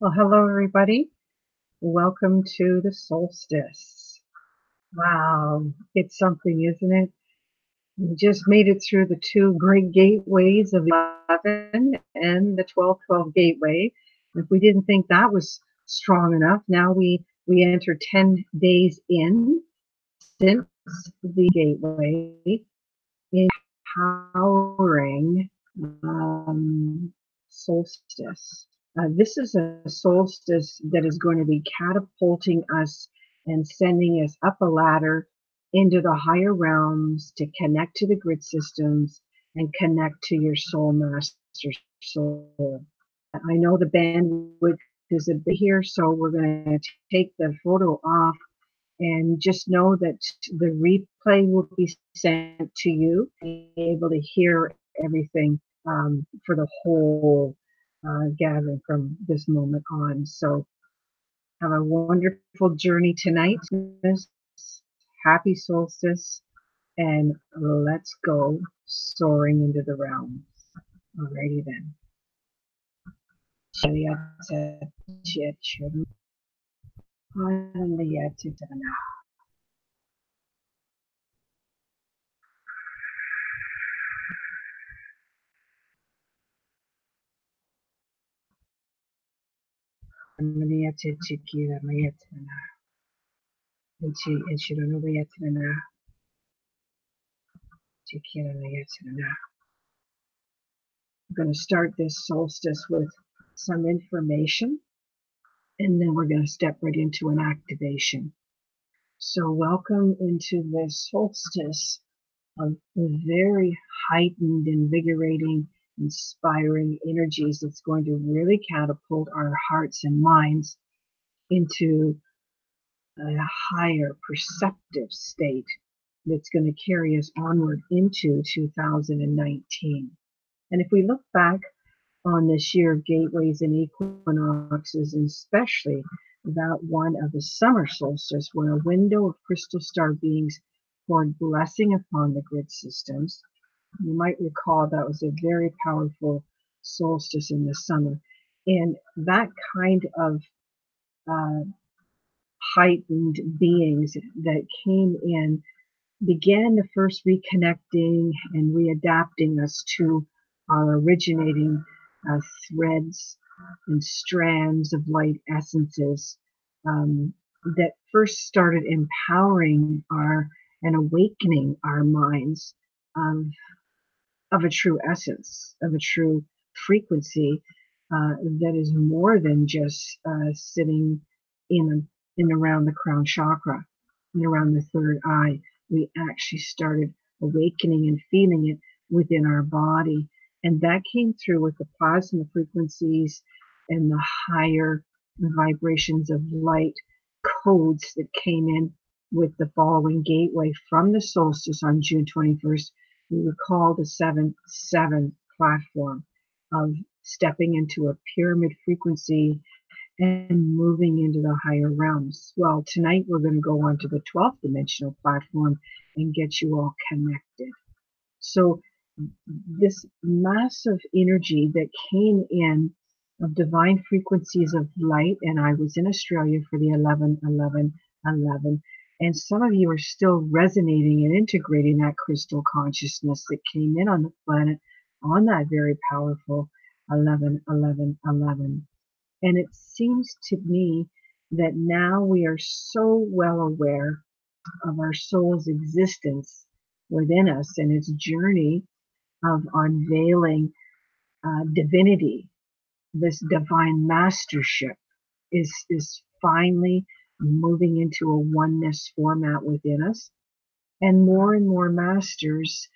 Well, hello, everybody. Welcome to the solstice. Wow, it's something, isn't it? We just made it through the two great gateways of the 11 and the 1212 gateway. If we didn't think that was strong enough, now we enter 10 days in since the gateway, empowering solstice. This is a solstice that is going to be catapulting us and sending us up a ladder into the higher realms to connect to the grid systems and connect to your soul master soul. I know the bandwidth is a bit here, so we're going to take the photo off and just know that the replay will be sent to you, be able to hear everything for the whole gathering from this moment on. So have a wonderful journey tonight. Happy solstice, and let's go soaring into the realms. Alrighty then. I'm going to start this solstice with some information, and then we're going to step right into an activation. So welcome into this solstice of very heightened, invigorating, inspiring energies that's going to really catapult our hearts and minds into a higher perceptive state that's going to carry us onward into 2019. And if we look back on this year of gateways and equinoxes, and especially that one of the summer solstice, where a window of crystal star beings poured blessing upon the grid systems. You might recall that was a very powerful solstice in the summer. And that kind of uh, heightened beings that came in began the first reconnecting and readapting us to our originating threads and strands of light essences that first started empowering our and awakening our minds of a true essence, of a true frequency that is more than just sitting in around the crown chakra and around the third eye. We actually started awakening and feeling it within our body. And that came through with the plasma frequencies and the higher vibrations of light codes that came in with the following gateway from the solstice on June 21st. We would call the 7-7 platform of stepping into a pyramid frequency and moving into the higher realms. Well, tonight we're going to go on to the 12th dimensional platform and get you all connected. So this massive energy that came in of divine frequencies of light, and I was in Australia for the 11-11-11, and some of you are still resonating and integrating that crystal consciousness that came in on the planet on that very powerful 11-11-11. And it seems to me that now we are so well aware of our soul's existence within us and its journey of unveiling divinity. This divine mastership is finally moving into a oneness format within us. And more masters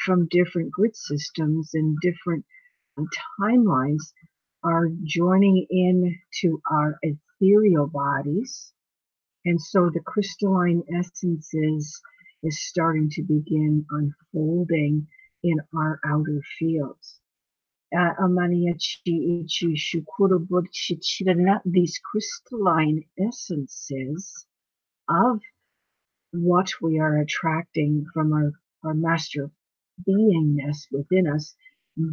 from different grid systems and different timelines are joining in to our ethereal bodies. And so the crystalline essences is starting to begin unfolding in our outer fields. These crystalline essences of what we are attracting from our master beingness within us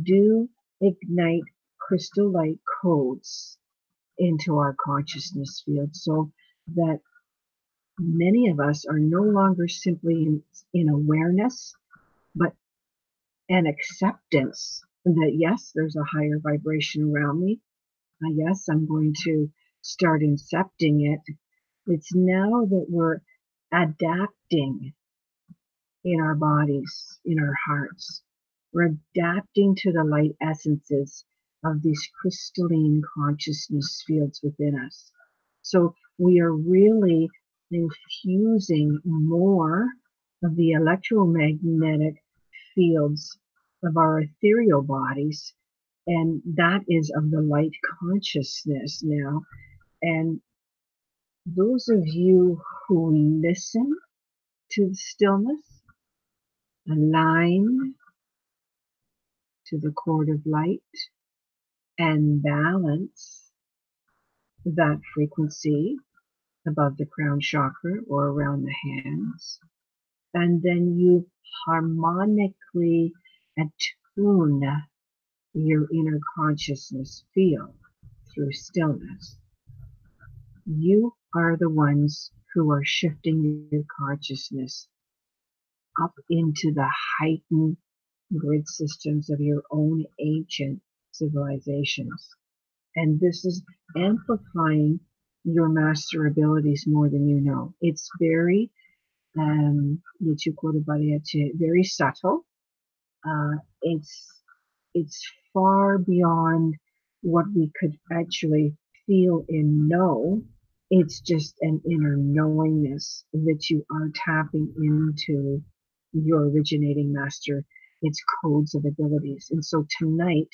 do ignite crystal light codes into our consciousness field, so that many of us are no longer simply in awareness, but an acceptance that yes, there's a higher vibration around me. Yes, I'm going to start incepting it. It's now that we're adapting in our bodies, in our hearts. We're adapting to the light essences of these crystalline consciousness fields within us. So we are really infusing more of the electromagnetic fields of our ethereal bodies, and that is of the light consciousness now. And those of you who listen to the stillness, align to the cord of light, and balance that frequency above the crown chakra or around the hands. And then you harmonically attune your inner consciousness field through stillness. You are the ones who are shifting your consciousness up into the heightened grid systems of your own ancient civilizations. And this is amplifying your master abilities more than you know. It's very, very subtle. It's far beyond what we could actually feel and know. It's just an inner knowingness that you are tapping into your originating master, its codes of abilities. And so tonight,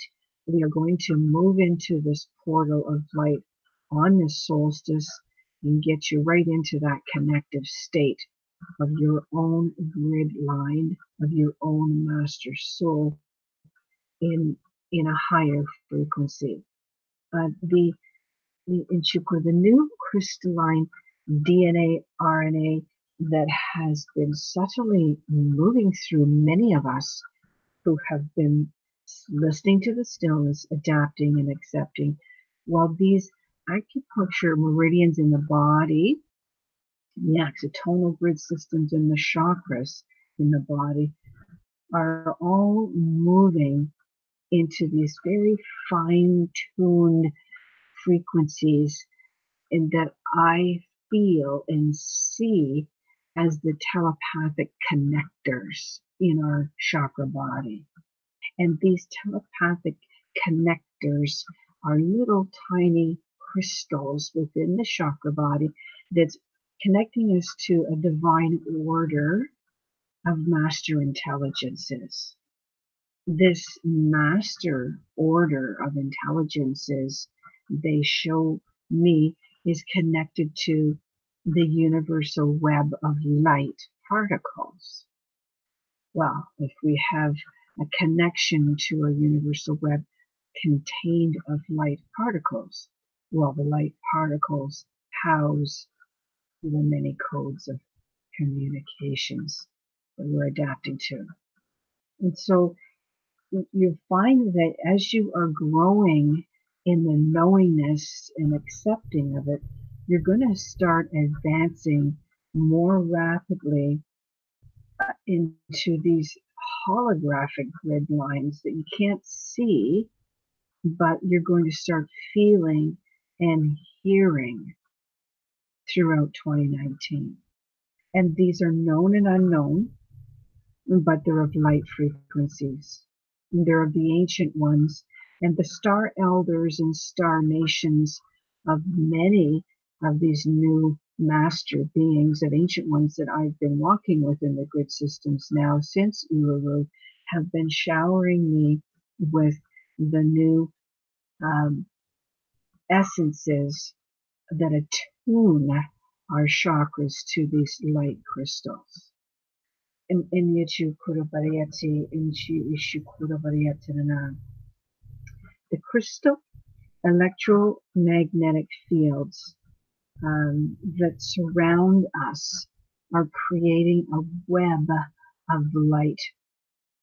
we are going to move into this portal of light on this solstice and get you right into that connective state of your own grid line, of your own master soul in a higher frequency. The new crystalline DNA, RNA that has been subtly moving through many of us who have been listening to the stillness, adapting and accepting, while these acupuncture meridians in the body, the axonal grid systems and the chakras in the body are all moving into these very fine-tuned frequencies and that I feel and see as the telepathic connectors in our chakra body. And these telepathic connectors are little tiny crystals within the chakra body that's connecting us to a divine order of master intelligences. This master order of intelligences, they show me, is connected to the universal web of light particles. Well, if we have a connection to a universal web contained of light particles, well, the light particles house the many codes of communications that we're adapting to. And so you find that as you are growing in the knowingness and accepting of it, you're going to start advancing more rapidly into these holographic grid lines that you can't see, but you're going to start feeling and hearing throughout 2019. And these are known and unknown, but they're of light frequencies. They're of the ancient ones and the star elders and star nations of many of these new master beings of ancient ones that I've been walking with in the grid systems now since Uluru have been showering me with the new essences that attune our chakras to these light crystals. The crystal electromagnetic fields that surround us are creating a web of light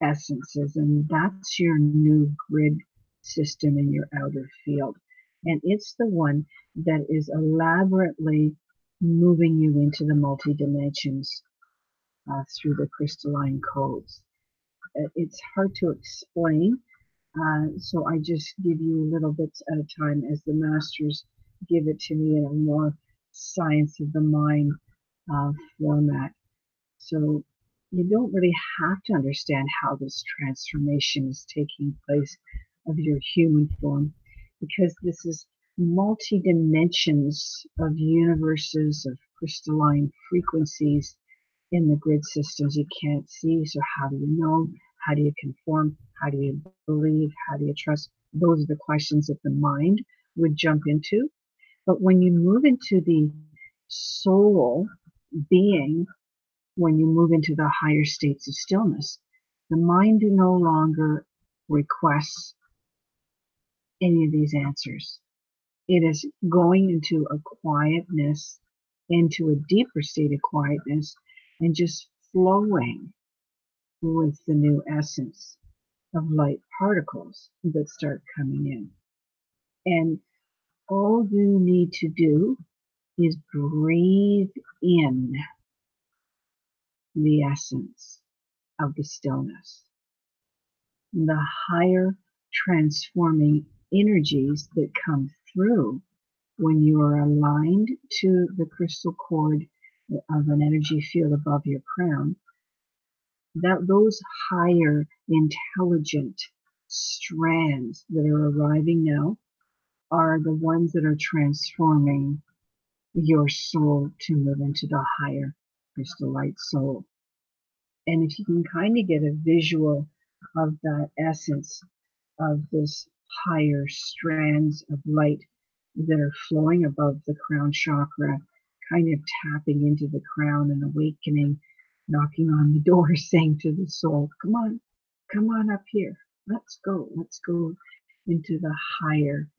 essences, and that's your new grid system in your outer field. And it's the one that is elaborately moving you into the multi-dimensions through the crystalline codes. It's hard to explain, so I just give you little bits at a time as the masters give it to me in a more science of the mind format. So you don't really have to understand how this transformation is taking place of your human form, because this is multi dimensions of universes of crystalline frequencies in the grid systems you can't see. So how do you know? How do you conform? How do you believe? How do you trust? Those are the questions that the mind would jump into. But when you move into the soul being, when you move into the higher states of stillness, the mind no longer requests any of these answers. It is going into a quietness, into a deeper state of quietness, and just flowing with the new essence of light particles that start coming in. And all you need to do is breathe in the essence of the stillness, the higher transforming energies that come through when you are aligned to the crystal cord of an energy field above your crown. That those higher intelligent strands that are arriving now are the ones that are transforming your soul to move into the higher crystal light soul. And if you can kind of get a visual of that essence of this higher strands of light that are flowing above the crown chakra, kind of tapping into the crown and awakening, knocking on the door, saying to the soul, come on up here. Let's go into the higher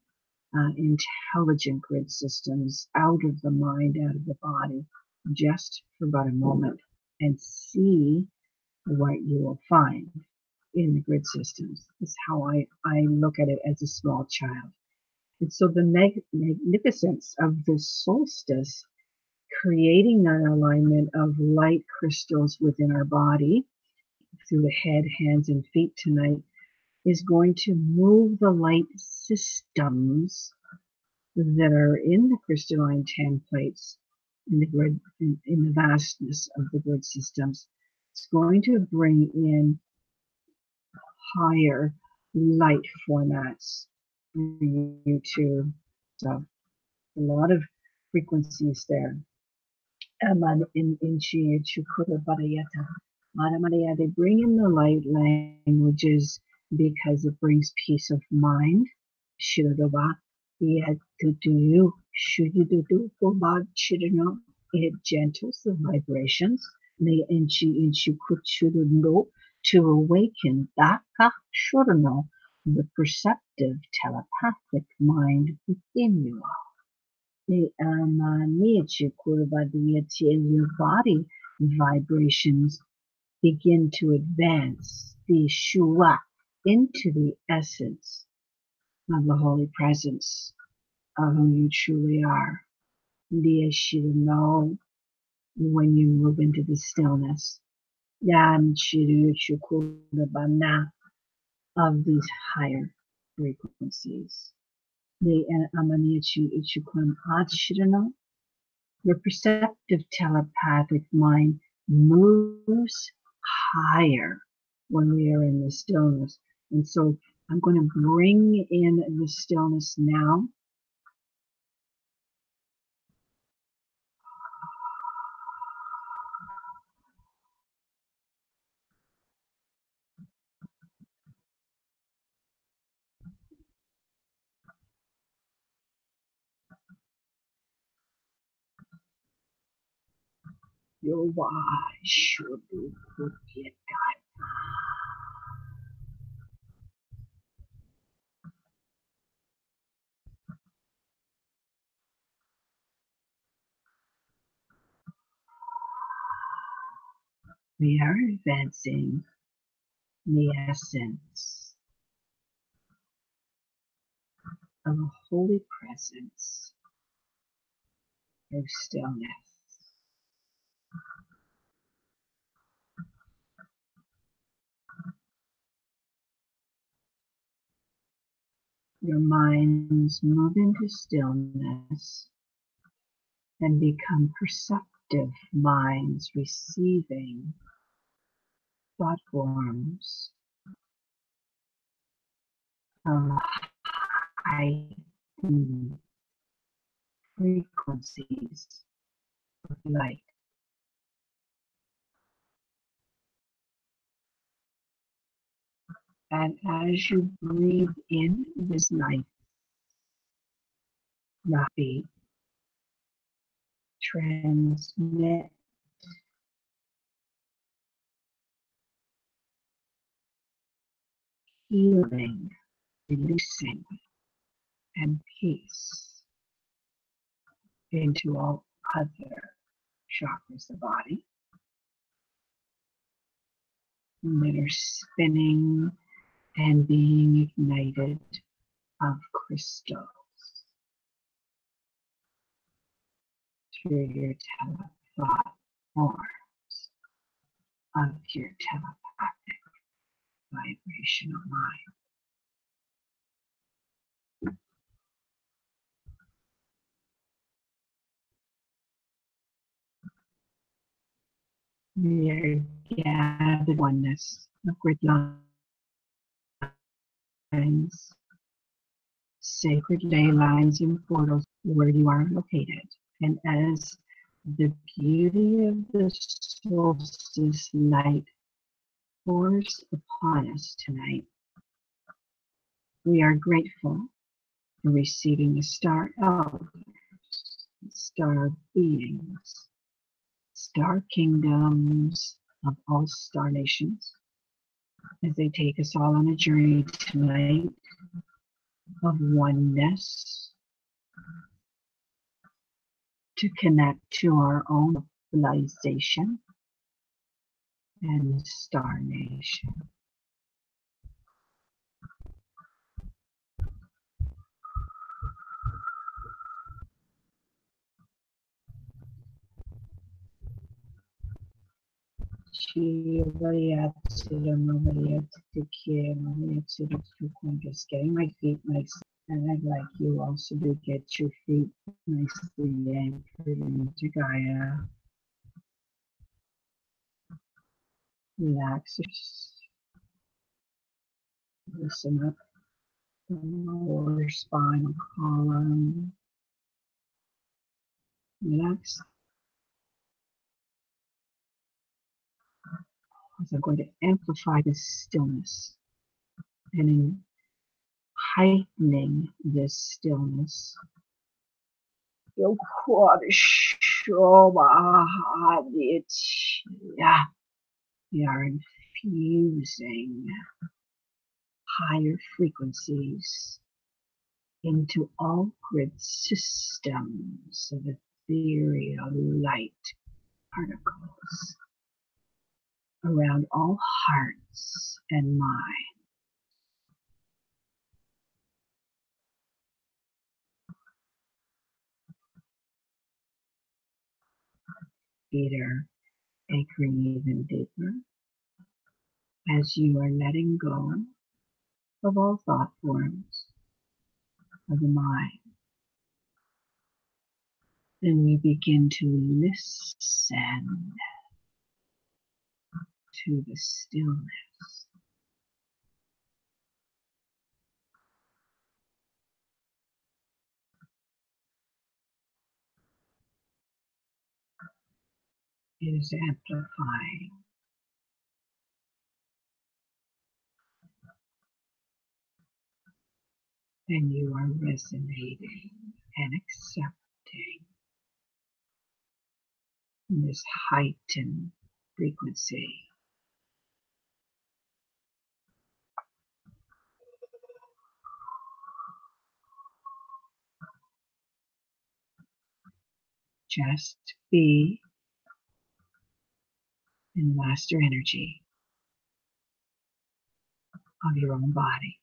intelligent grid systems, out of the mind, out of the body, just for about a moment, and see what you will find in the grid systems. Is how I look at it as a small child. And so the magnificence of the solstice, creating that alignment of light crystals within our body through the head, hands, and feet tonight, is going to move the light systems that are in the crystalline templates in the grid, in the vastness of the grid systems. It's going to bring in higher light formats for you to. So a lot of frequencies there. They bring in the light languages because it brings peace of mind. It gentles the vibrations. To awaken the perceptive telepathic mind within you. Your body vibrations begin to advance the Shua into the essence of the Holy Presence of who you truly are. Know when you move into the stillness of these higher frequencies. Your perceptive telepathic mind moves higher when we are in the stillness. And so I'm going to bring in the stillness now. We are advancing the essence of a holy presence of stillness. Your minds move into stillness and become perceptive minds receiving thought forms of heightened frequencies of light. And as you breathe in this light, Rafi, transmit healing, releasing, and peace into all other chakras of the body that are spinning and being ignited of crystals through your thought forms of your telepathic vibrational mind. We are gathered oneness of grid lines, sacred ley lines and portals where you are located. And as the beauty of the solstice light pours upon us tonight, we are grateful for receiving the star elders, star beings, star kingdoms of all star nations, as they take us all on a journey tonight of oneness to connect to our own civilization and star nation. I'm just getting my feet nice, and I'd like you also to get your feet nicely anchored into Gaia. Relax. Listen up. The lower spinal column. Relax. As I'm going to amplify this stillness and in heightening this stillness. We are infusing higher frequencies into all grid systems of ethereal light particles around all hearts and minds. Feet are anchoring even deeper as you are letting go of all thought forms of the mind. And we begin to listen to the stillness. It is amplifying. And you are resonating and accepting this heightened frequency. Just be in master energy of your own body.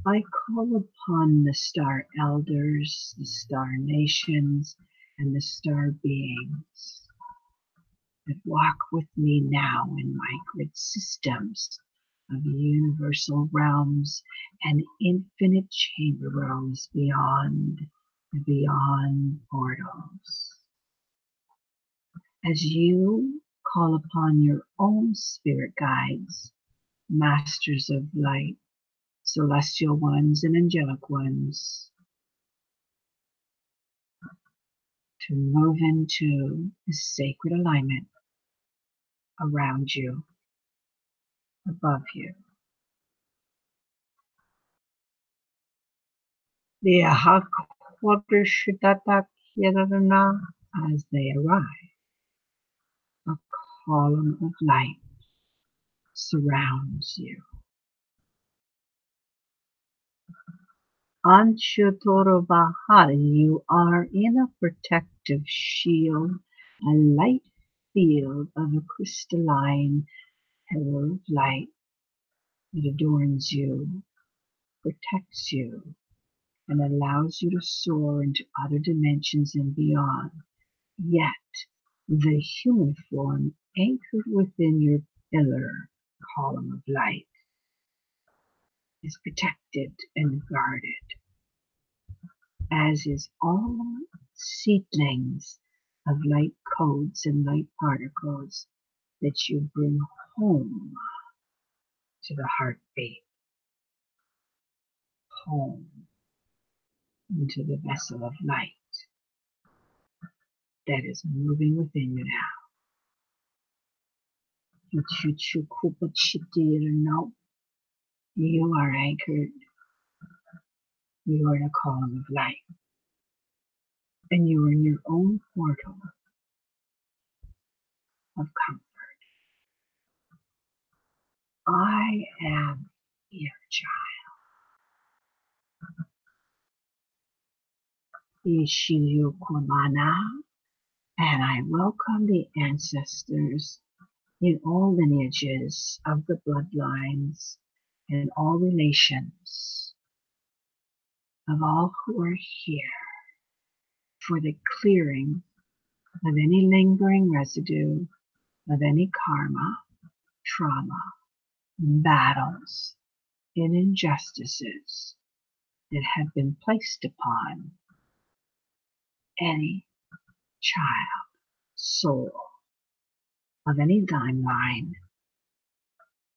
I call upon the star elders, the star nations, and the star beings that walk with me now in my grid systems of universal realms and infinite chamber realms beyond the beyond portals. As you call upon your own spirit guides, masters of light, celestial ones and angelic ones, to move into the sacred alignment around you, above you. As they arrive, a column of light surrounds you. Anshutorobahar, you are in a protective shield, a light field of a crystalline pillar of light that adorns you, protects you, and allows you to soar into other dimensions and beyond. Yet, the human form anchored within your pillar column of light is protected and guarded, as is all seedlings of light codes and light particles that you bring home to the heartbeat, home into the vessel of light that is moving within you now. You are anchored, you are in a column of light, and you are in your own portal of comfort. I am your child. Ishiyu Kumana, and I welcome the ancestors in all lineages of the bloodlines and all relations of all who are here for the clearing of any lingering residue of any karma, trauma, battles, and injustices that have been placed upon any child, soul, of any timeline,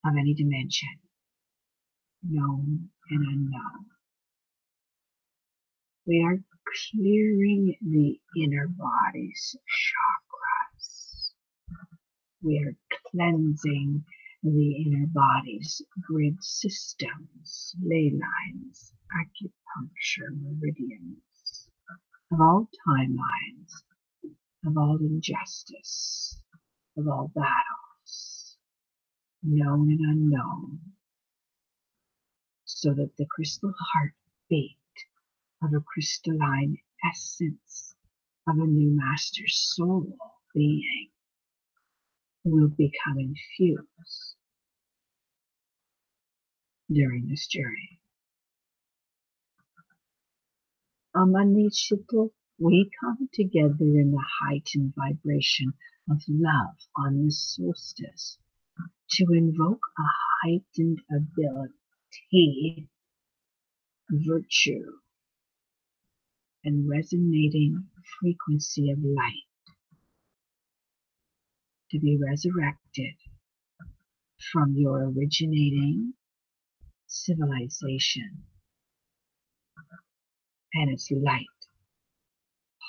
of any dimension, known and unknown. We are clearing the inner body's chakras. We are cleansing the inner body's grid systems, ley lines, acupuncture meridians, of all timelines, of all injustice, of all battles, known and unknown, so that the crystal heartbeat of a crystalline essence of a new master soul being will become infused during this journey. Amanishito, we come together in the heightened vibration of love on this solstice to invoke a heightened ability, virtue, and resonating frequency of light to be resurrected from your originating civilization and its light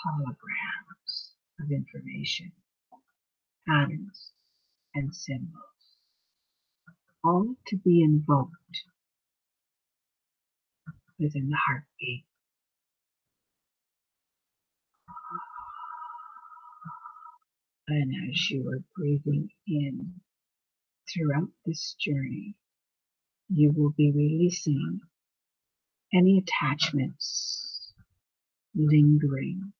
holograms of information, patterns, and symbols, all to be invoked within the heartbeat. And as you are breathing in throughout this journey, you will be releasing any attachments lingering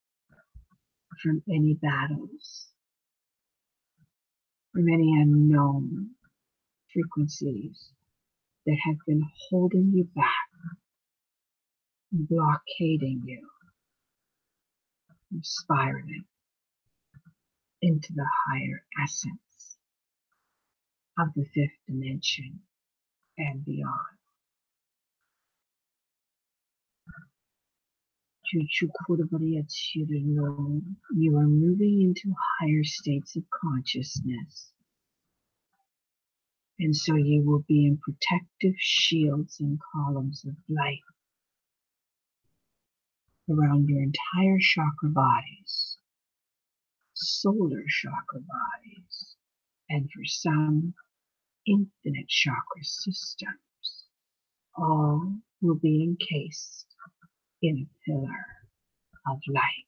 from any battles, from any unknown frequencies that have been holding you back blockading you from spiraling into the higher essence of the fifth dimension and beyond. You are moving into higher states of consciousness, and so you will be in protective shields and columns of light around your entire chakra bodies, solar chakra bodies, and for some, infinite chakra systems. All will be encased in a pillar of light,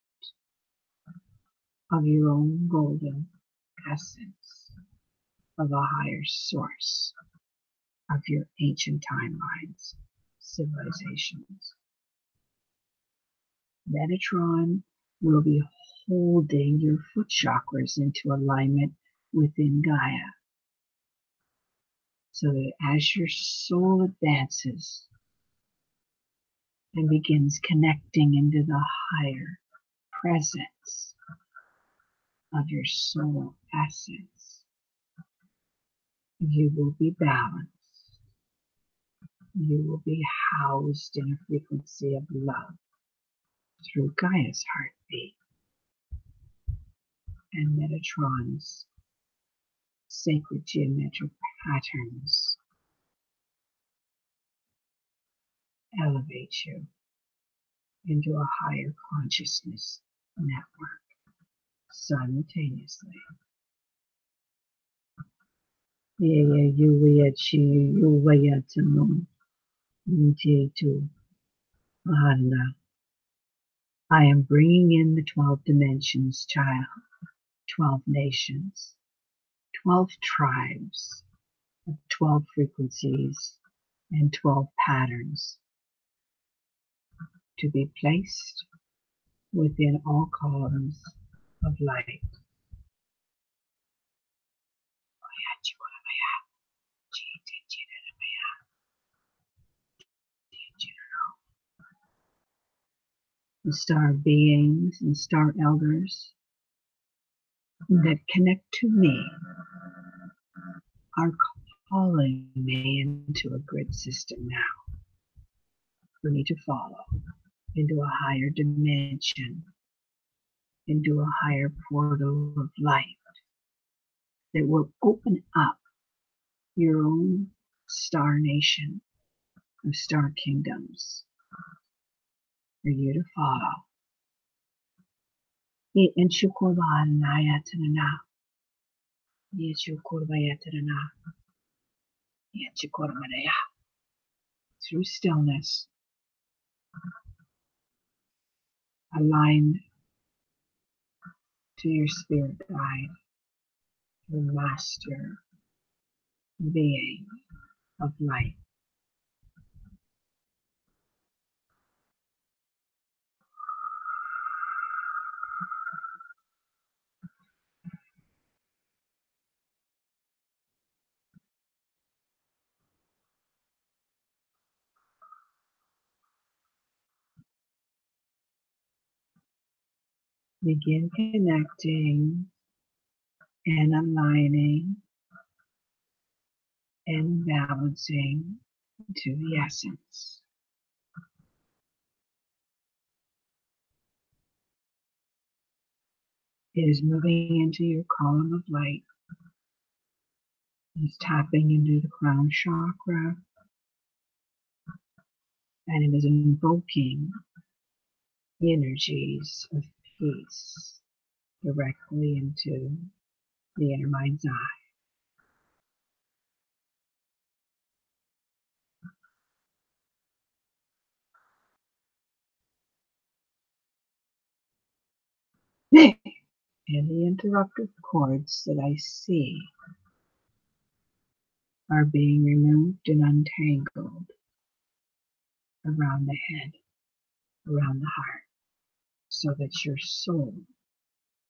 of your own golden essence, of a higher source of your ancient timelines, civilizations. Metatron will be holding your foot chakras into alignment within Gaia, so that as your soul advances and begins connecting into the higher presence of your soul essence, you will be balanced. You will be housed in a frequency of love through Gaia's heartbeat and Metatron's sacred geometric patterns elevate you into a higher consciousness network simultaneously. I am bringing in the 12 dimensions, child, 12 nations, 12 tribes of 12 frequencies and 12 patterns to be placed within all columns of light. The star beings and star elders that connect to me are calling me into a grid system now for me to follow into a higher dimension, into a higher portal of light that will open up your own star nation of star kingdoms for you to follow. Through stillness, aligned to your spirit guide, the master being of light. Begin connecting and aligning and balancing to the essence. It is moving into your column of light. It's tapping into the crown chakra, and it is invoking the energies of peace directly into the inner mind's eye. And the interrupted cords that I see are being removed and untangled around the head, around the heart, so that your soul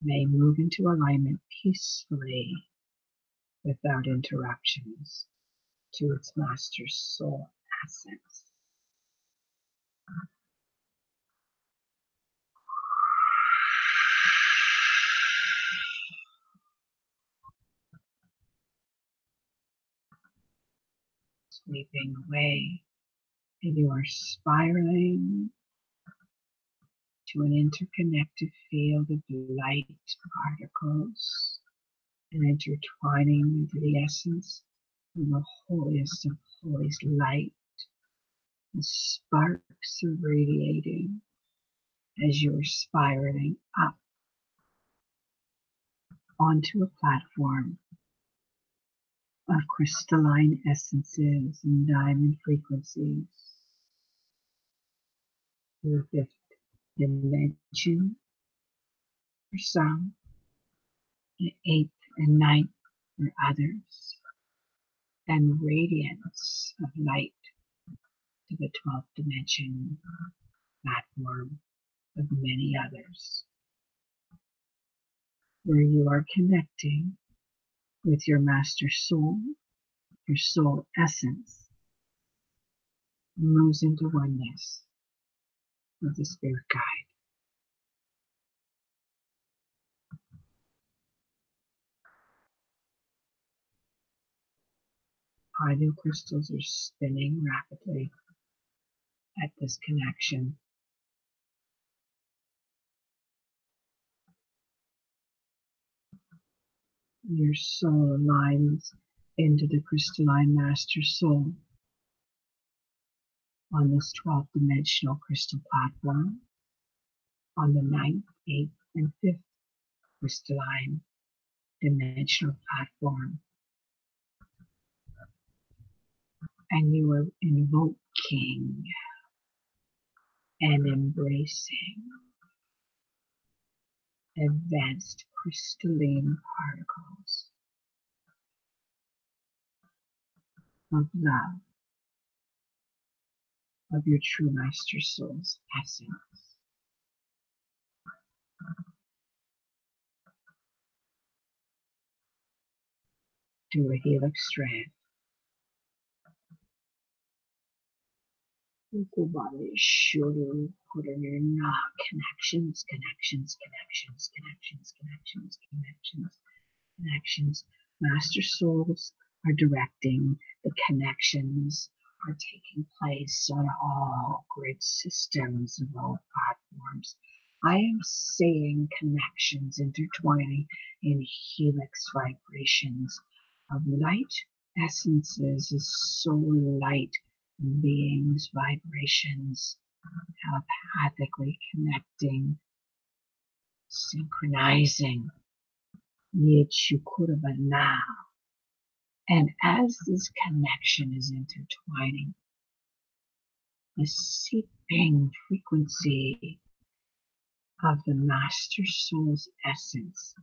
may move into alignment peacefully without interruptions to its master soul essence. sweeping away, and you are spiraling to an interconnected field of light particles and intertwining into the essence of the holiest of holies light. The sparks are radiating as you are spiraling up onto a platform of crystalline essences and diamond frequencies. The fifth dimension for some, the eighth and ninth for others, and radiance of light to the 12th dimension platform of many others, where you are connecting with your master soul. Your soul essence moves into oneness with the spirit guide. Hydro crystals are spinning rapidly at this connection. Your soul aligns into the crystalline master soul on this 12th dimensional crystal platform, on the 9th, 8th, and 5th crystalline dimensional platform. And you are invoking and embracing advanced crystalline particles of love, of your true master soul's essence. Do a helix strand. Connections, connections, connections, connections, connections, connections, connections. Master souls are directing, the connections are taking place on all grid systems of all platforms. I am seeing connections intertwining in helix vibrations of light essences, of soul light beings, vibrations, telepathically connecting, synchronizing. Now. And as this connection is intertwining, the seeping frequency of the Master Soul's essence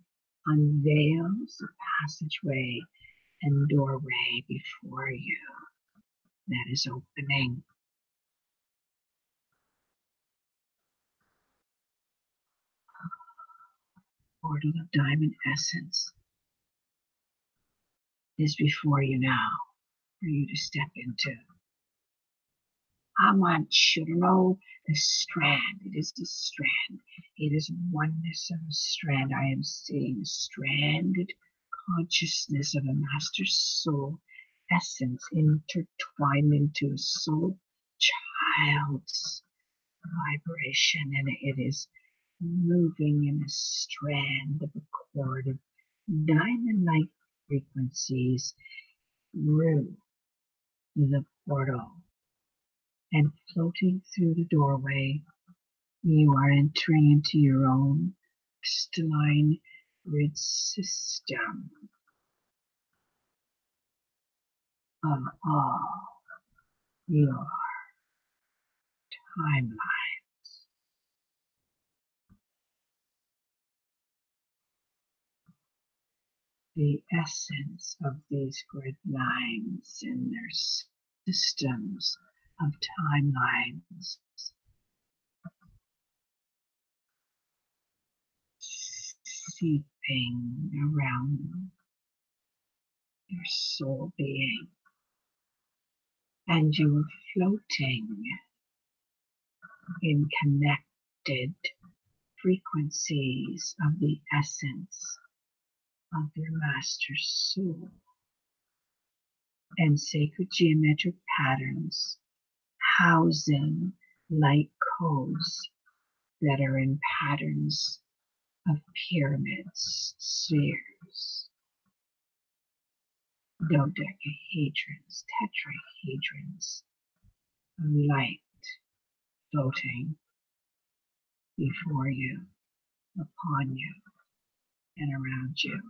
unveils a passageway and doorway before you that is opening. Portal of diamond essence is before you now for you to step into. I want you to know the strand. It is the strand. It is oneness of a strand. I am seeing a stranded consciousness of a master soul essence intertwined into a soul child's vibration, and it is moving in a strand of a cord of diamond-like frequencies through the portal. And floating through the doorway, you are entering into your own crystalline grid system of all your timelines. The essence of these grid lines and their systems of timelines seeping around your soul being, and you are floating in connected frequencies of the essence of your master soul. and sacred geometric patterns housing light codes that are in patterns of pyramids, spheres, dodecahedrons, tetrahedrons, light floating before you, upon you, and around you.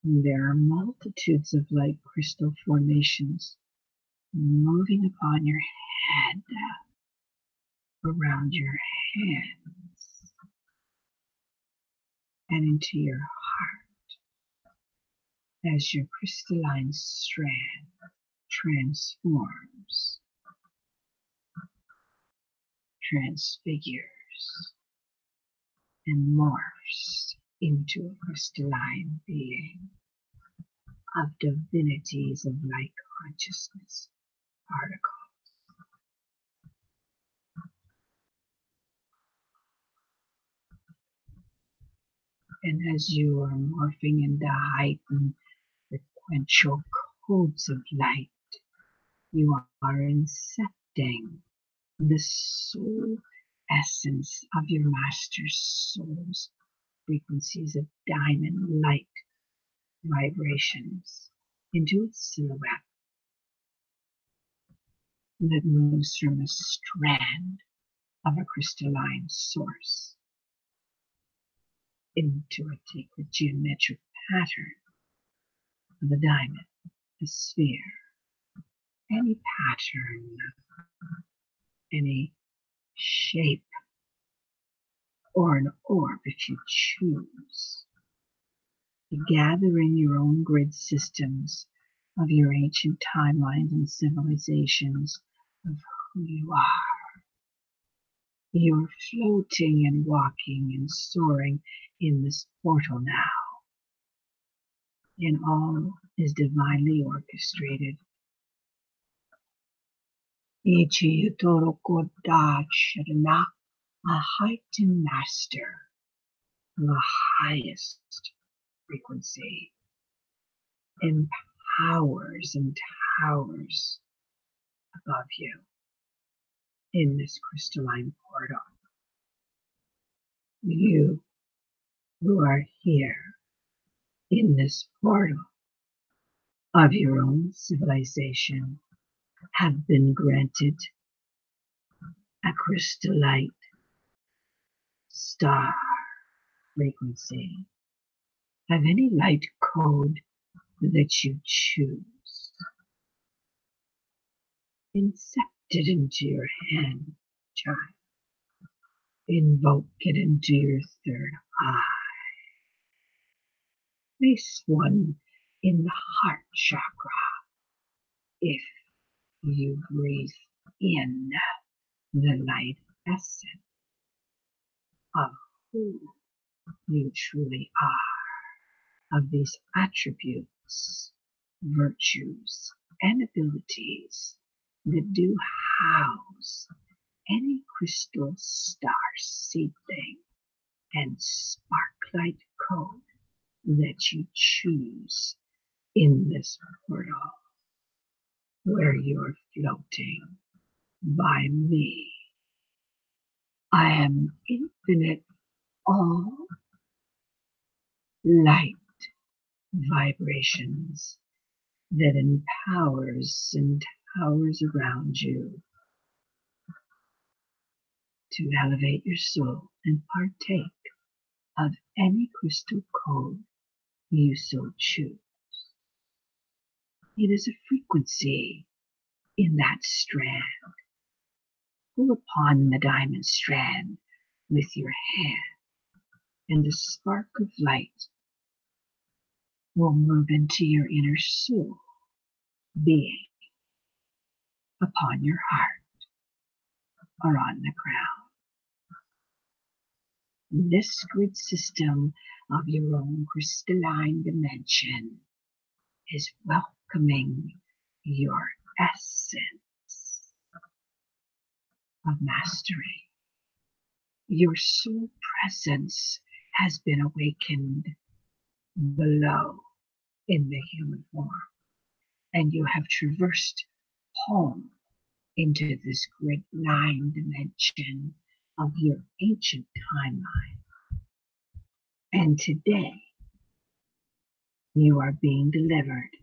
There are multitudes of light crystal formations moving upon your head, around your hands, and into your heart as your crystalline strand transforms, transfigures, and morphs into a crystalline being of divinities of light consciousness particle. And as you are morphing into heightened frequential codes of light, you are incepting the soul essence of your master's soul's frequencies of diamond light vibrations into its silhouette that moves from a strand of a crystalline source into a sacred geometric pattern of a diamond, a sphere, any pattern, any shape, or an orb if you choose. Gathering your own grid systems of your ancient timelines and civilizations of who you are. You're floating and walking and soaring in this portal now, and all is divinely orchestrated. Ichi Yotoro Koda Shadana, a heightened master of the highest frequency, empowers and towers above you in this crystalline portal. You who are here in this portal of your own civilization have been granted a crystallite star frequency of any light code that you choose. Incept it into your hand, child. Invoke it into your third eye. Place one in the heart chakra. If you breathe in the light essence of who you truly are, of these attributes, virtues, and abilities that do house any crystal star seedling and sparklight code that you choose in this portal where you're floating by me. I am infinite all light vibrations that empowers and towers around you to elevate your soul and partake of any crystal code you so choose. It is a frequency in that strand. Pull upon the diamond strand with your hand, and a spark of light will move into your inner soul being, upon your heart or on the ground. This grid system of your own crystalline dimension is welcoming your essence of mastery. Your soul presence has been awakened below in the human form, and you have traversed home into this grid 9 dimension of your ancient timeline. And today, you are being delivered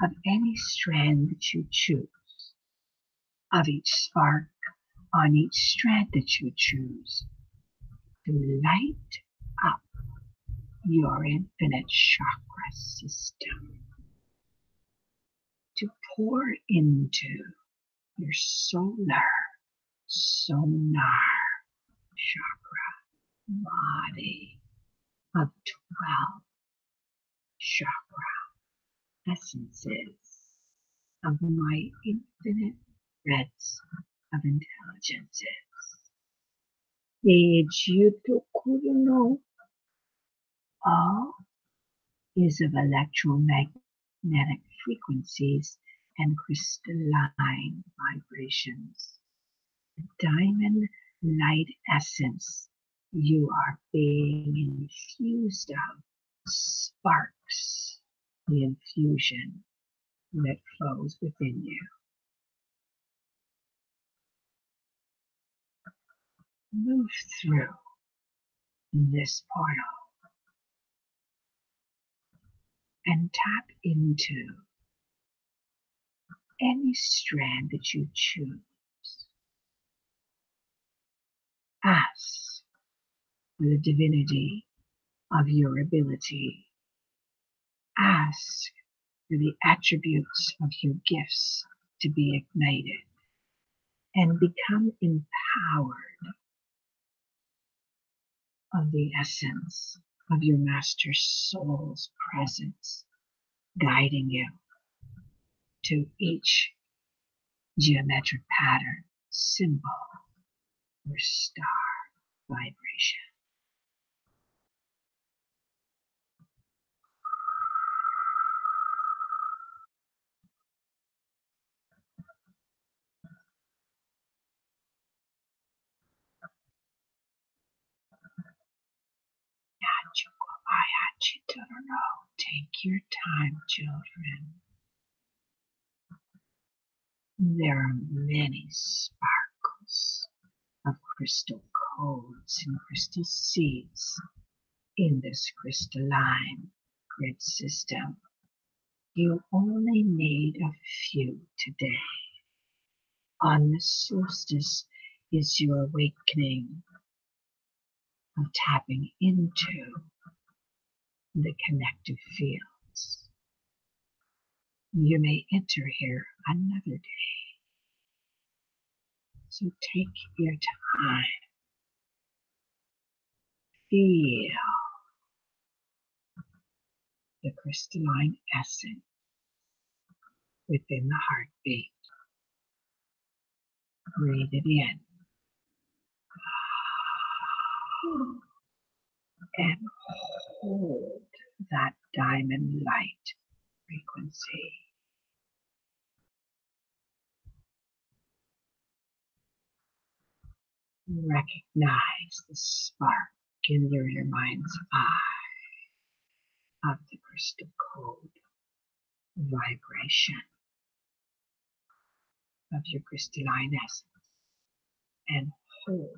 of any strand that you choose, of each spark on each strand that you choose, to light up your infinite chakra system, to pour into your sonar chakra body of 12 chakra essences of my infinite threads of intelligences. All is of electromagnetic frequencies and crystalline vibrations. Diamond light essence you are being infused of sparks the infusion that flows within you. Move through this portal and tap into any strand that you choose. Ask for the divinity of your ability. Ask for the attributes of your gifts to be ignited and become empowered of the essence of your master soul's presence, guiding you to each geometric pattern, symbol, or star vibration. Take your time, children. There are many sparkles of crystal codes and crystal seeds in this crystalline grid system. You only need a few today. On the solstice is your awakening of tapping into the connective fields. You may enter here another day. So take your time. Feel the crystalline essence within the heartbeat. Breathe it in. And hold that diamond light frequency. Recognize the spark in your inner mind's eye of the crystal code vibration of your crystalline essence, and hold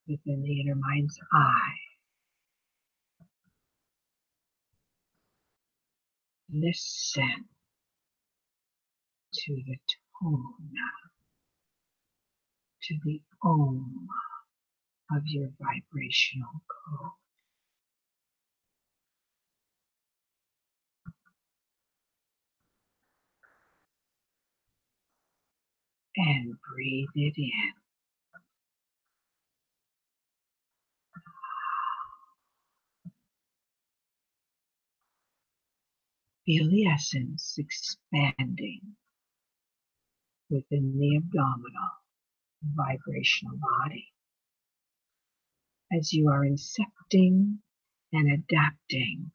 within the inner mind's eye. Listen to the tone, to the om of your vibrational code. And breathe it in. Feel the essence expanding within the abdominal vibrational body as you are incepting and adapting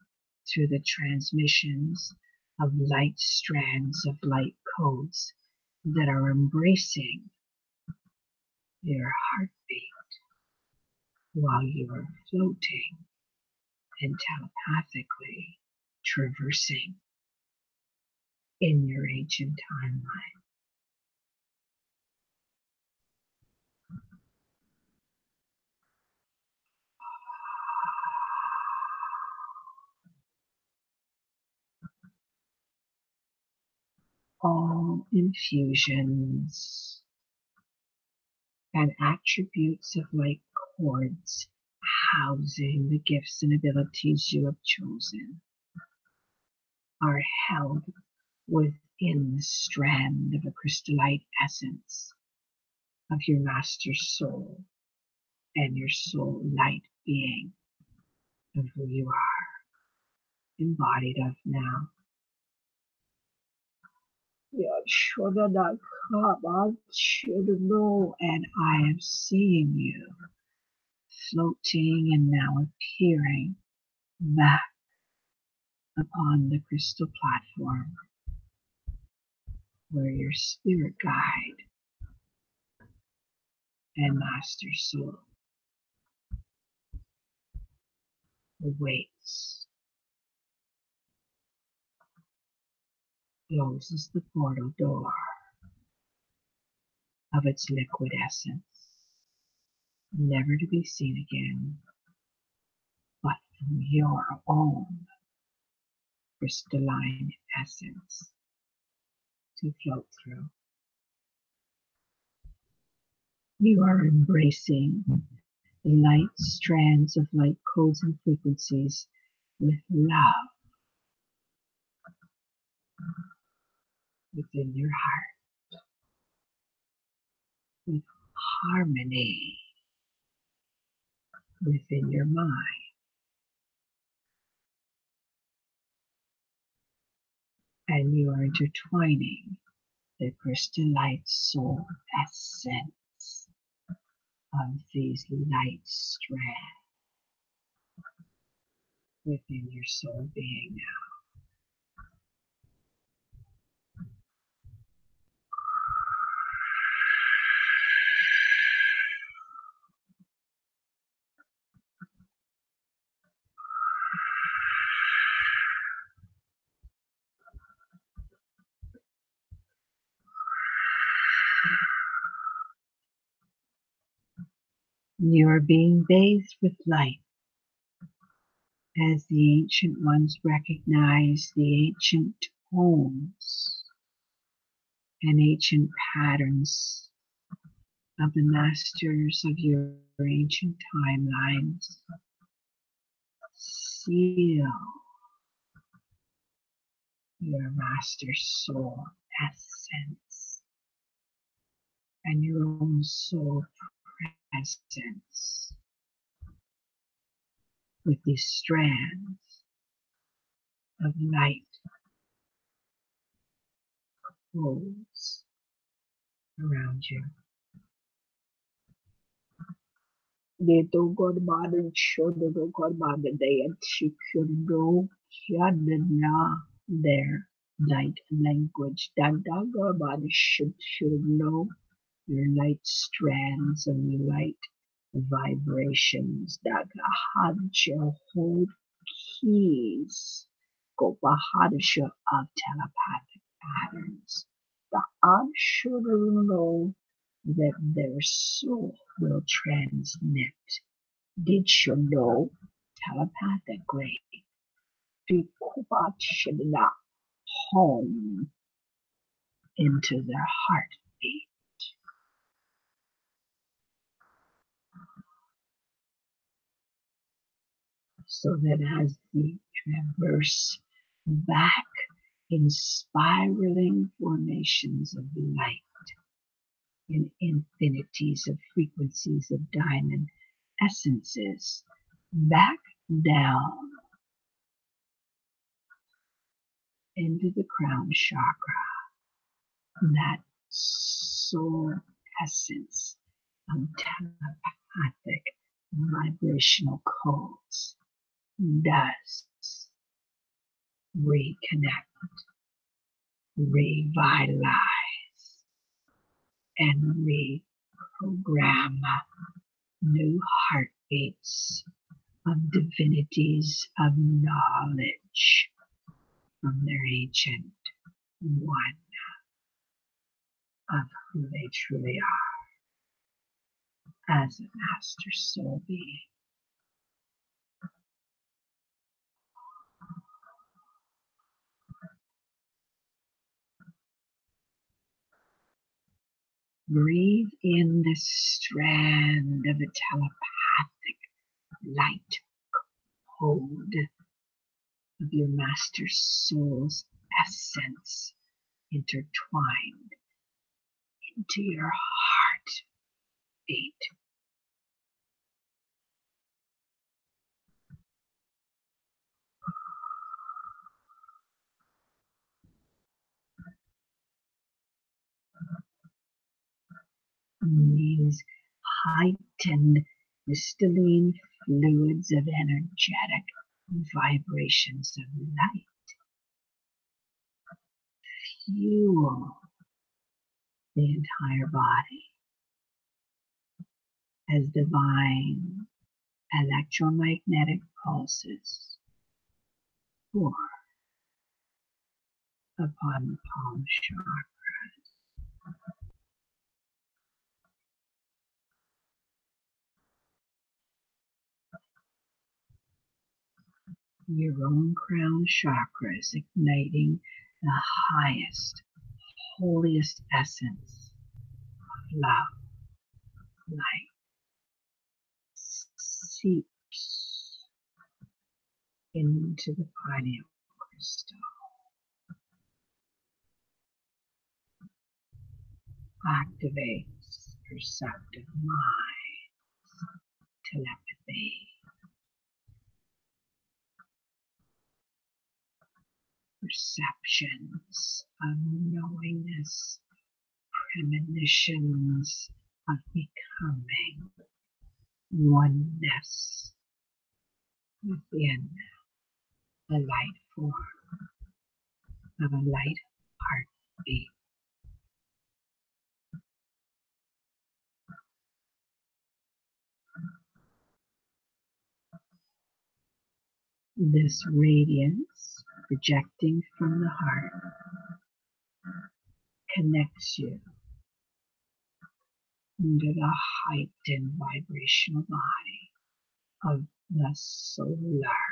through the transmissions of light strands of light codes that are embracing your heartbeat while you are floating and telepathically traversing in your ancient timeline. All infusions and attributes of light cords housing the gifts and abilities you have chosen are held within the strand of a crystallite essence of your master soul and your soul light being of who you are embodied of now. And I am seeing you floating and now appearing back upon the crystal platform where your spirit guide and master soul awaits, closes the portal door of its liquid essence, never to be seen again, but from your own crystalline essence to float through. You are embracing light strands of light codes and frequencies with love within your heart, with harmony within your mind, and you are intertwining the crystallite soul essence of these light strands within your soul being now. You are being bathed with light as the ancient ones recognize the ancient tones and ancient patterns of the masters of your ancient timelines. Seal your master soul essence and your own soul presence with these strands of light folds around you. Dito God Mother Shodo God Mother Day and Shikundo Kiadana their light language. Dada God Mother should know your light strands and light vibrations that Hadja hold keys go Bahadasha of telepathic patterns. The odd should know that their soul will transmit. Did you know telepathically? Shadana home into their heartbeat. So that as they traverse back in spiraling formations of light, in infinities of frequencies of diamond essences, back down into the crown chakra, that soul essence of telepathic vibrational codes does reconnect, revitalize, and reprogram new heartbeats of divinities of knowledge from their ancient one of who they truly are as a master soul being. Breathe in this strand of a telepathic light code of your master soul's essence intertwined into your heartbeat. These heightened crystalline fluids of energetic vibrations of light fuel the entire body as divine electromagnetic pulses pour upon the palm chakra. Your own crown chakra is igniting the highest, holiest essence of love, light, seeps into the pineal crystal, activates perceptive minds, telepathy, perceptions of knowingness, premonitions of becoming oneness within a light form of a light heartbeat. This radiance projecting from the heart connects you into the heightened vibrational body of the solar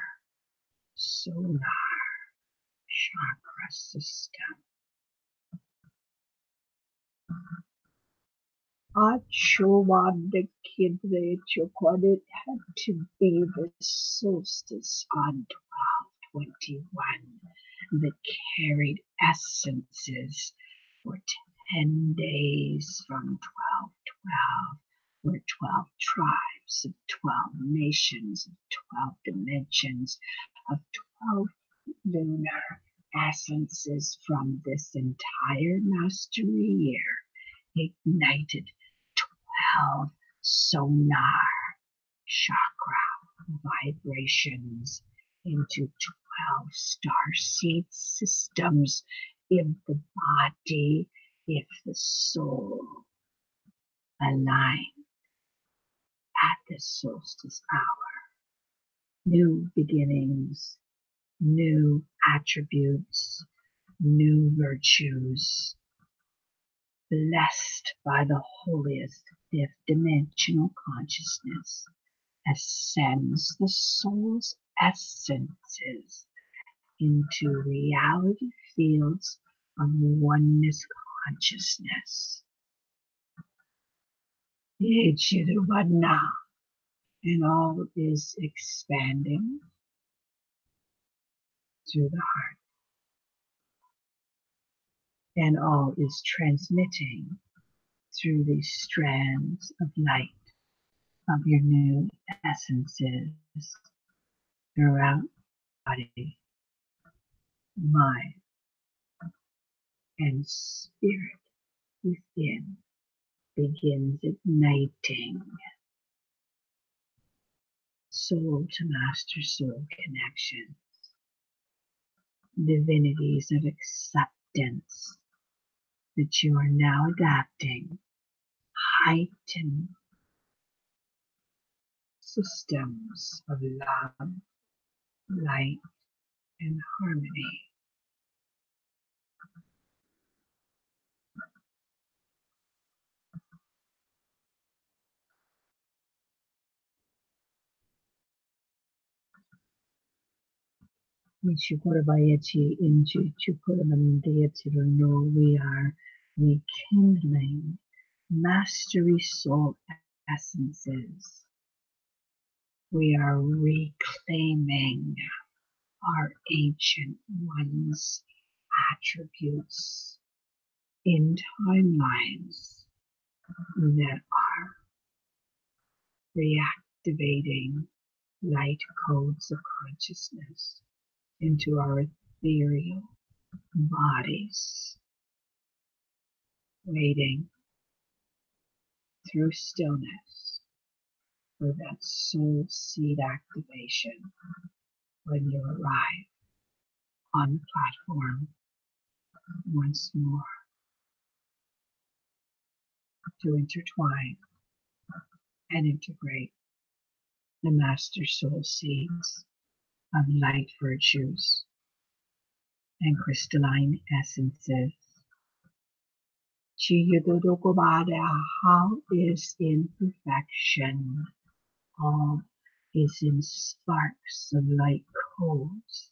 chakra system. Achuvada Kidre Chokwadit had to be the solstice on 12/21 that carried essences for 10 days from 12/12, where 12 tribes of 12 nations of 12 dimensions of 12 lunar essences from this entire mastery year ignited 12 sonar chakra vibrations into 12 starseed systems if the body, if the soul align at the solstice hour. New beginnings, new attributes, new virtues, blessed by the holiest fifth dimensional consciousness, ascends the soul's essences into reality fields of oneness consciousness. Ichirubana, and all is expanding through the heart, and all is transmitting through these strands of light of your new essences throughout body, mind, and spirit within begins igniting soul to master soul connection, divinities of acceptance that you are now adapting, heighten systems of love, light, and harmony. We are rekindling mastery soul essences. We are reclaiming our ancient one's attributes in timelines that are reactivating light codes of consciousness into our ethereal bodies, waiting through stillness for that soul seed activation when you arrive on the platform once more to intertwine and integrate the master soul seeds of light virtues and crystalline essences. All is in perfection. All is in sparks of light codes.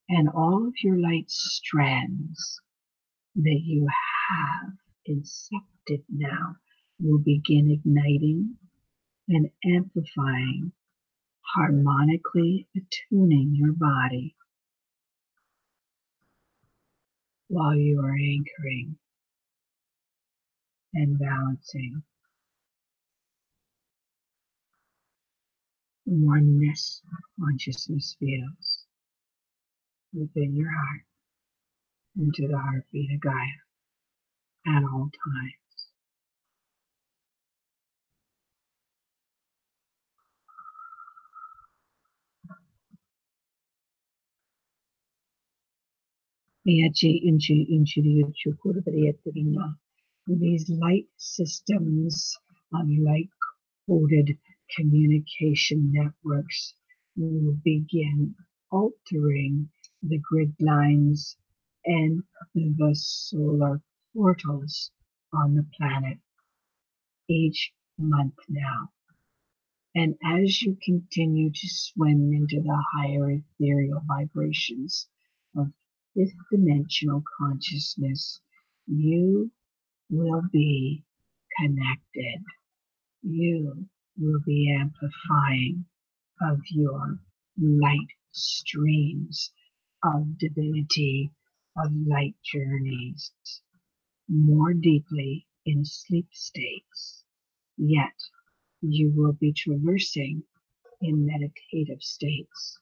And all of your light strands that you have incepted now will begin igniting and amplifying, harmonically attuning your body while you are anchoring and balancing oneness consciousness fields within your heart into the heartbeat of Gaia at all times. These light systems of light coded communication networks will begin altering the grid lines and the solar portals on the planet each month now. And as you continue to swim into the higher ethereal vibrations of fifth dimensional consciousness, you will be connected. You will be amplifying of your light streams of divinity, of light journeys, more deeply in sleep states. Yet you will be traversing in meditative states.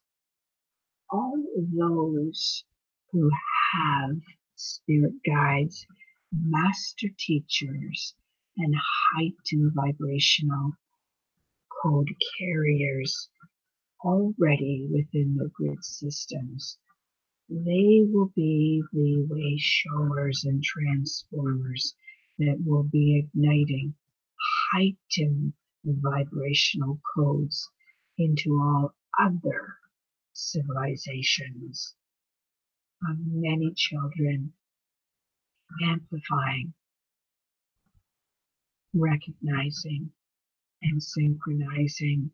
All of those who have spirit guides, master teachers, and heightened vibrational code carriers already within the grid systems, they will be the way showers and transformers that will be igniting heightened vibrational codes into all other civilizations of many children, amplifying, recognizing, and synchronizing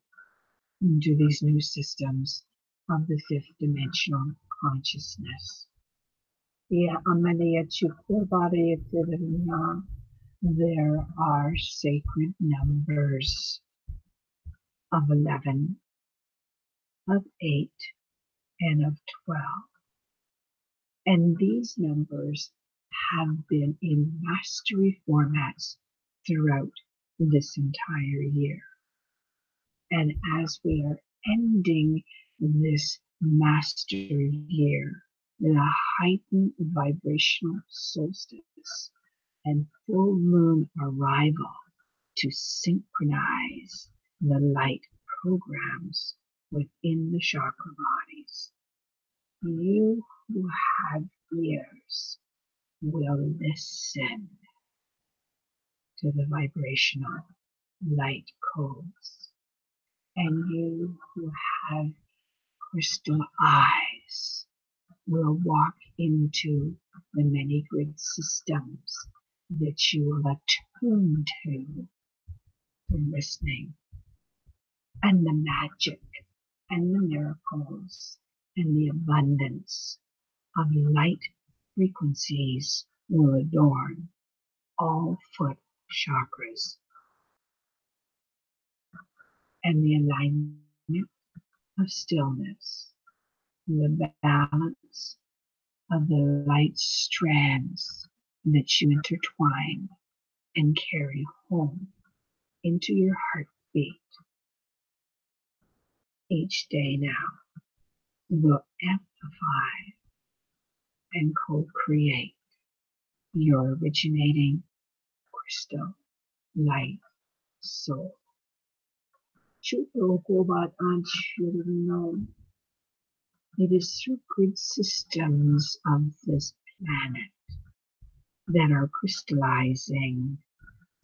into these new systems of the fifth dimensional consciousness. There are sacred numbers of 11, of 8, and of 12. And these numbers have been in mastery formats throughout this entire year. And as we are ending this master year with a heightened vibrational solstice and full moon arrival to synchronize the light programs within the chakra bodies, you who have ears will listen to the vibrational light codes And you who have crystal eyes will walk into the many grid systems that you will attune to through listening, and the magic and the miracles and the abundance of light frequencies will adorn all foot chakras, and the alignment of stillness, the balance of the light strands that you intertwine and carry home into your heartbeat each day now will amplify and co-create your originating crystal light soul. It is through grid systems of this planet that are crystallizing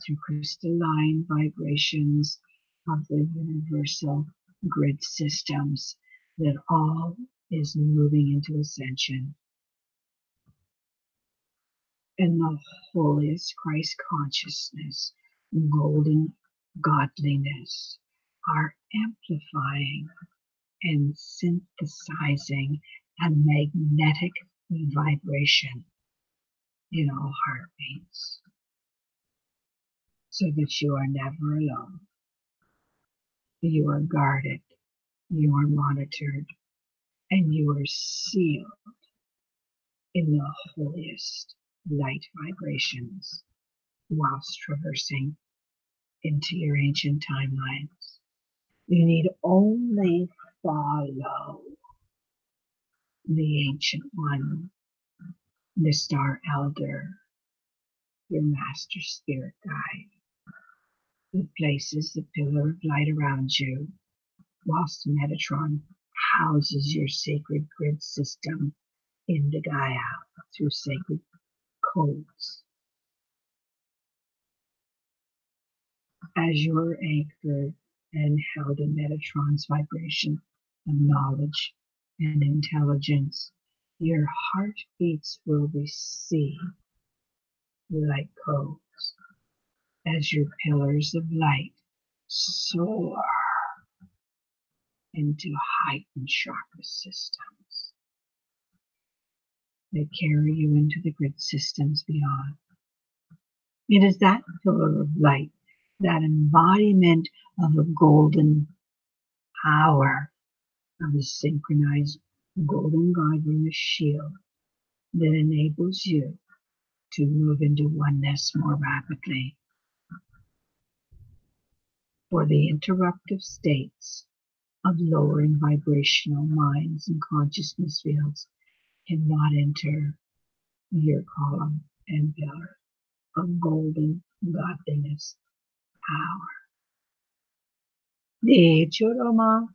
through crystalline vibrations of the universal grid systems that all is moving into ascension. And the holiest Christ consciousness, golden godliness, are amplifying and synthesizing a magnetic vibration in all heartbeats, so that you are never alone. You are guarded, you are monitored, and you are sealed in the holiest light vibrations whilst traversing into your ancient timelines. You need only follow the Ancient One, the Star Elder, your Master Spirit Guide, who places the pillar of light around you, whilst Metatron houses your sacred grid system in the Gaia through sacred codes. As you are anchored and held in Metatron's vibration of knowledge and intelligence, your heartbeats will receive light codes as your pillars of light soar into heightened chakra systems that carry you into the grid systems beyond. It is that pillar of light, that embodiment of a golden power, of a synchronized golden godliness shield, that enables you to move into oneness more rapidly. For the interruptive states of lowering vibrational minds and consciousness fields cannot enter your column and pillar of golden godliness power. The Churama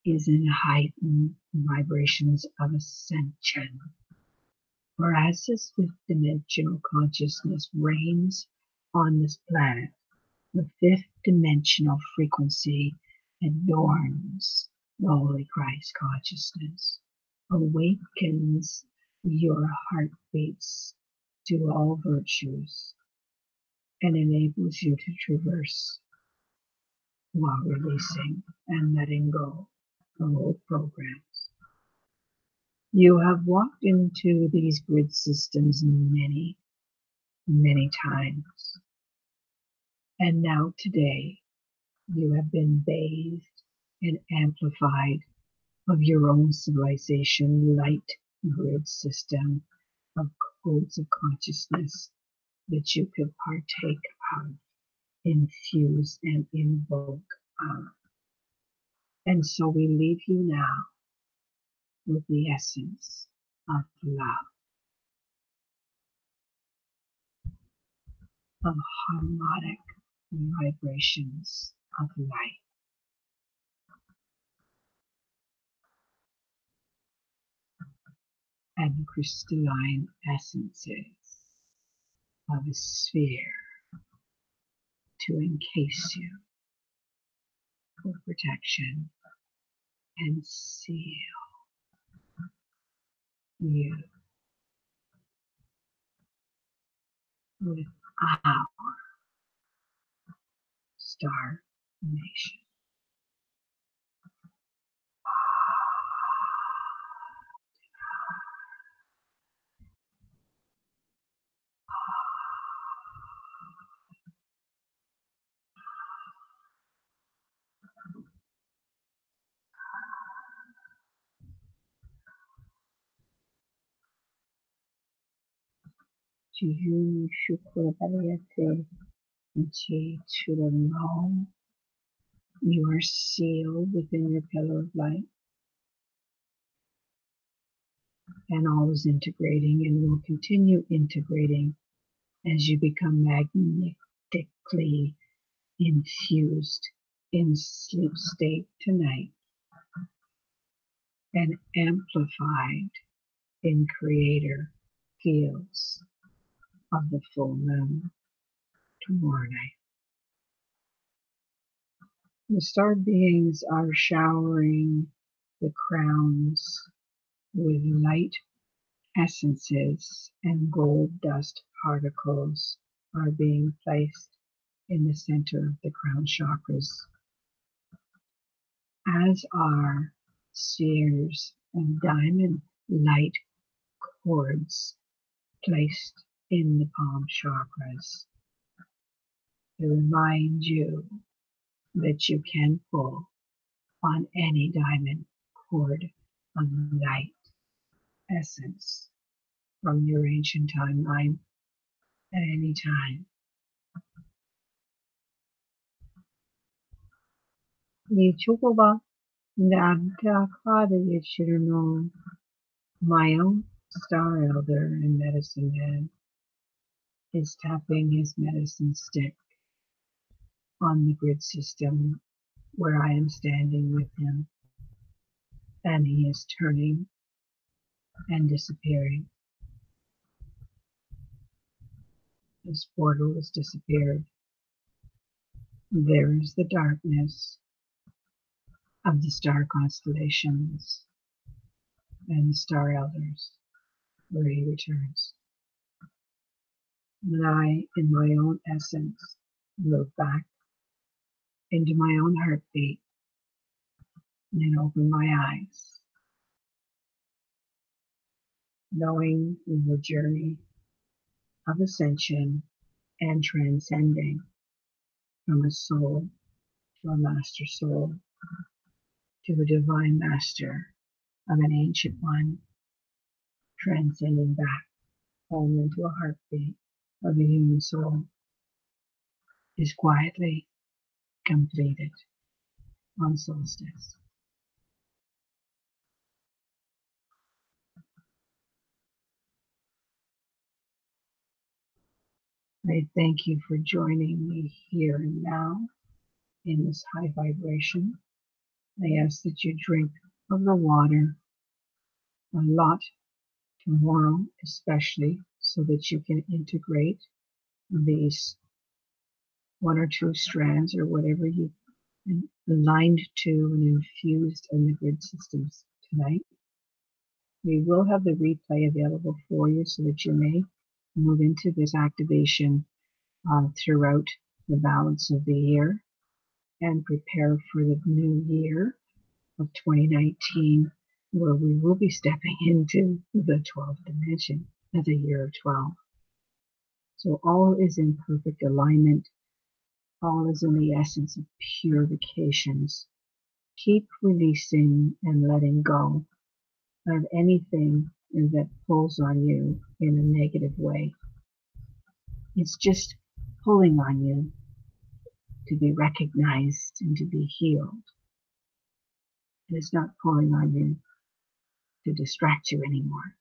is in heightened vibrations of ascension. Whereas this fifth dimensional consciousness reigns on this planet, the fifth dimensional frequency adorns the Holy Christ consciousness, awakens your heartbeats to all virtues, and enables you to traverse while releasing and letting go of old programs. You have walked into these grid systems many, many times, and now today you have been bathed and amplified of your own civilization light grid system of codes of consciousness that you could partake of, infuse, and invoke of. And so we leave you now with the essence of love, of harmonic vibrations of light, and crystalline essences of a sphere to encase you for protection and seal you with our star nation. Jihu Shukurabariyate Chi Churano. You are sealed within your pillar of light, and all is integrating and will continue integrating as you become magnetically infused in sleep state tonight and amplified in creator fields of the full moon tomorrow night. The star beings are showering the crowns with light essences, and gold dust particles are being placed in the center of the crown chakras, as are spheres and diamond light cords placed in the palm chakras to remind you that you can pull on any diamond cord of light essence from your ancient timeline at any time. Nichukoba Nagakada Yeshirano, my own star elder and medicine man, is tapping his medicine stick on the grid system where I am standing with him, and he is turning and disappearing. His portal has disappeared. There is the darkness of the star constellations and the star elders where he returns. And I, in my own essence, move back into my own heartbeat and then open my eyes, knowing the journey of ascension and transcending from a soul to a master soul to a divine master of an ancient one, transcending back home into a heartbeat of a human soul is quietly completed on solstice. I thank you for joining me here and now in this high vibration. I ask that you drink of the water a lot tomorrow, especially so that you can integrate these one or two strands or whatever you aligned to and infused in the grid systems tonight. We will have the replay available for you so that you may move into this activation throughout the balance of the year and prepare for the new year of 2019, where we will be stepping into the 12th dimension as a year of 12. So all is in perfect alignment. All is in the essence of purifications. Keep releasing and letting go of anything that pulls on you in a negative way. It's just pulling on you to be recognized and to be healed. It is not pulling on you to distract you anymore.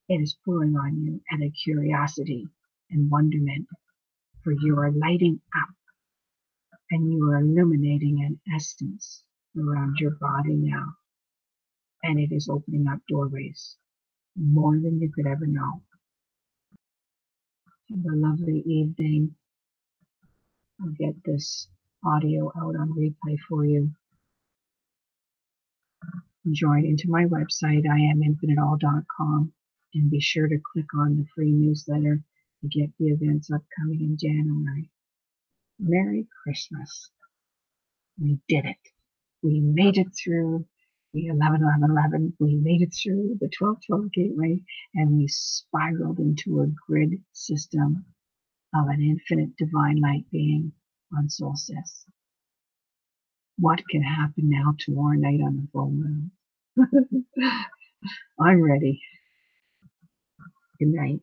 It is pulling on you out of curiosity and wonderment, for you are lighting up and you are illuminating an essence around your body now, and it is opening up doorways more than you could ever know. Have a lovely evening. I'll get this audio out on replay for you. Join into my website, iaminfiniteall.com, and be sure to click on the free newsletter to get the events upcoming in January. Merry Christmas. We did it. We made it through the 11-11-11. We made it through the 12-12 gateway, and we spiraled into a grid system of an infinite divine light being on solstice. What can happen now tomorrow night on the full moon? I'm ready. Good night.